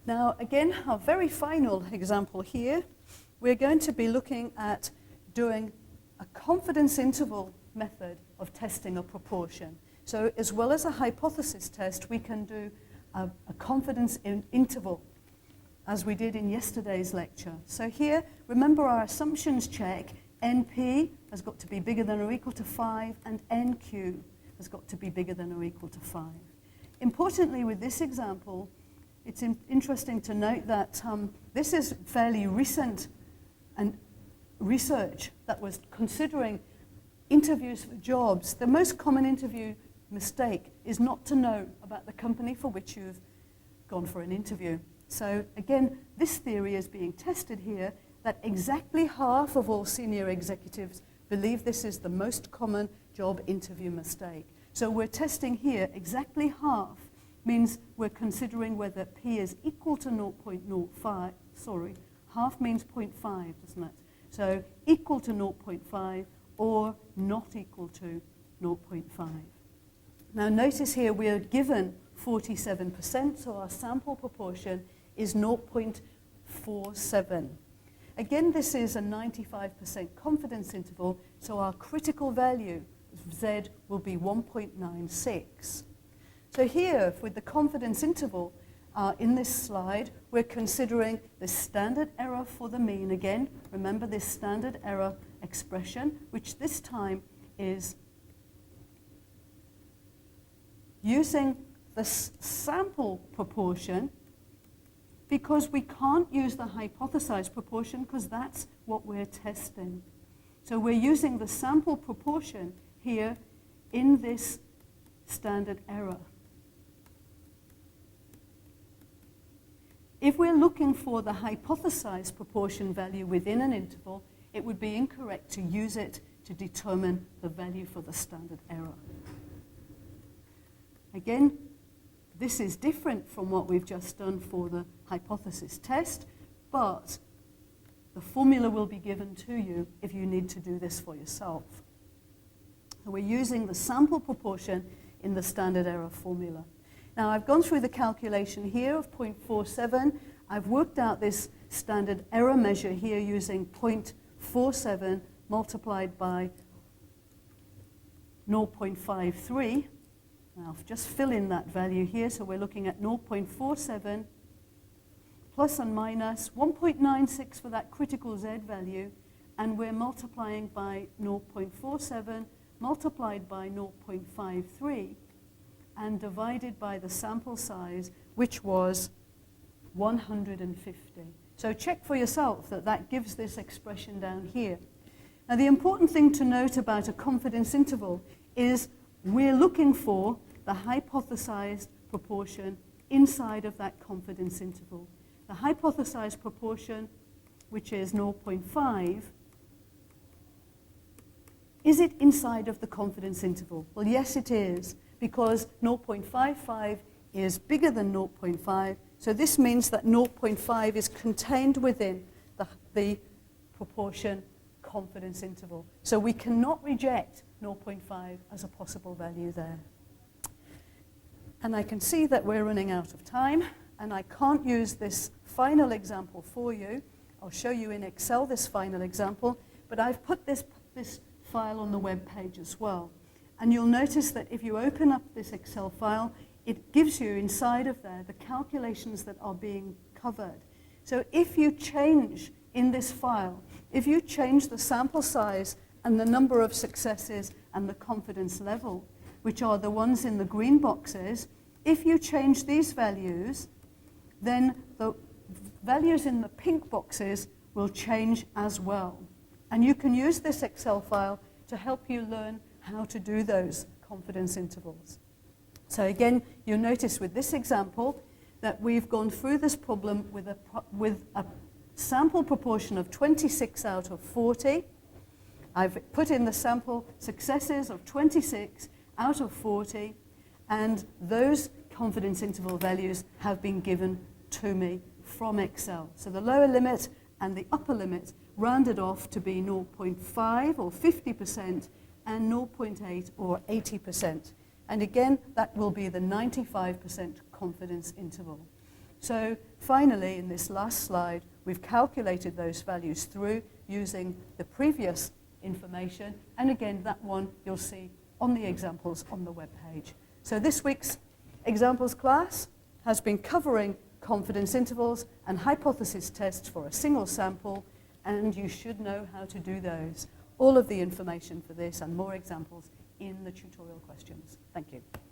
Now, again, our very final example here, we're going to be looking at doing a confidence interval method of testing a proportion. So as well as a hypothesis test, we can do a confidence interval, as we did in yesterday's lecture. So here, remember our assumptions check. NP has got to be bigger than or equal to 5, and NQ has got to be bigger than or equal to 5. Importantly, with this example, it's interesting to note that this is fairly recent and research that was considering interviews for jobs. The most common interview mistake is not to know about the company for which you've gone for an interview. So again, this theory is being tested here, that exactly half of all senior executives believe this is the most common job interview mistake. So we're testing here exactly half, means we're considering whether P is equal to 0.05, half means 0.5, doesn't it? So equal to 0.5 or not equal to 0.5. Now notice here we are given 47%, so our sample proportion is 0.47. Again, this is a 95% confidence interval, so our critical value, Z, will be 1.96. So here, with the confidence interval in this slide, we're considering the standard error for the mean. Again, remember this standard error expression, which this time is using the sample proportion, because we can't use the hypothesized proportion because that's what we're testing. So we're using the sample proportion here in this standard error. If we're looking for the hypothesized proportion value within an interval, it would be incorrect to use it to determine the value for the standard error. Again, this is different from what we've just done for the hypothesis test, but the formula will be given to you if you need to do this for yourself. So we're using the sample proportion in the standard error formula. Now, I've gone through the calculation here of 0.47. I've worked out this standard error measure here using 0.47 multiplied by 0.53. Now, I'll just fill in that value here. So we're looking at 0.47 plus and minus 1.96 for that critical Z value, and we're multiplying by 0.47 multiplied by 0.53 and divided by the sample size, which was 150. So check for yourself that that gives this expression down here. Now, the important thing to note about a confidence interval is we're looking for the hypothesized proportion inside of that confidence interval. The hypothesized proportion, which is 0.5, is it inside of the confidence interval? Well, yes, it is, because 0.55 is bigger than 0.5, so this means that 0.5 is contained within the proportion confidence interval. So we cannot reject 0.5 as a possible value there. And I can see that we're running out of time, and I can't use this final example for you. I'll show you in Excel this final example, but I've put this file on the web page as well. And you'll notice that if you open up this Excel file, it gives you inside of there the calculations that are being covered. So if you change in this file, if you change the sample size and the number of successes and the confidence level, which are the ones in the green boxes, if you change these values, then the values in the pink boxes will change as well. And you can use this Excel file to help you learn how to do those confidence intervals. So again, you'll notice with this example that we've gone through this problem with a sample proportion of 26 out of 40. I've put in the sample successes of 26 out of 40, and those confidence interval values have been given to me from Excel. So the lower limit and the upper limit rounded off to be 0.5 or 50% and 0.8 or 80%. And again, that will be the 95% confidence interval. So finally, in this last slide, we've calculated those values through using the previous information. And again, that one you'll see on the examples on the web page. So this week's examples class has been covering confidence intervals and hypothesis tests for a single sample, and you should know how to do those. All of the information for this and more examples in the tutorial questions. Thank you.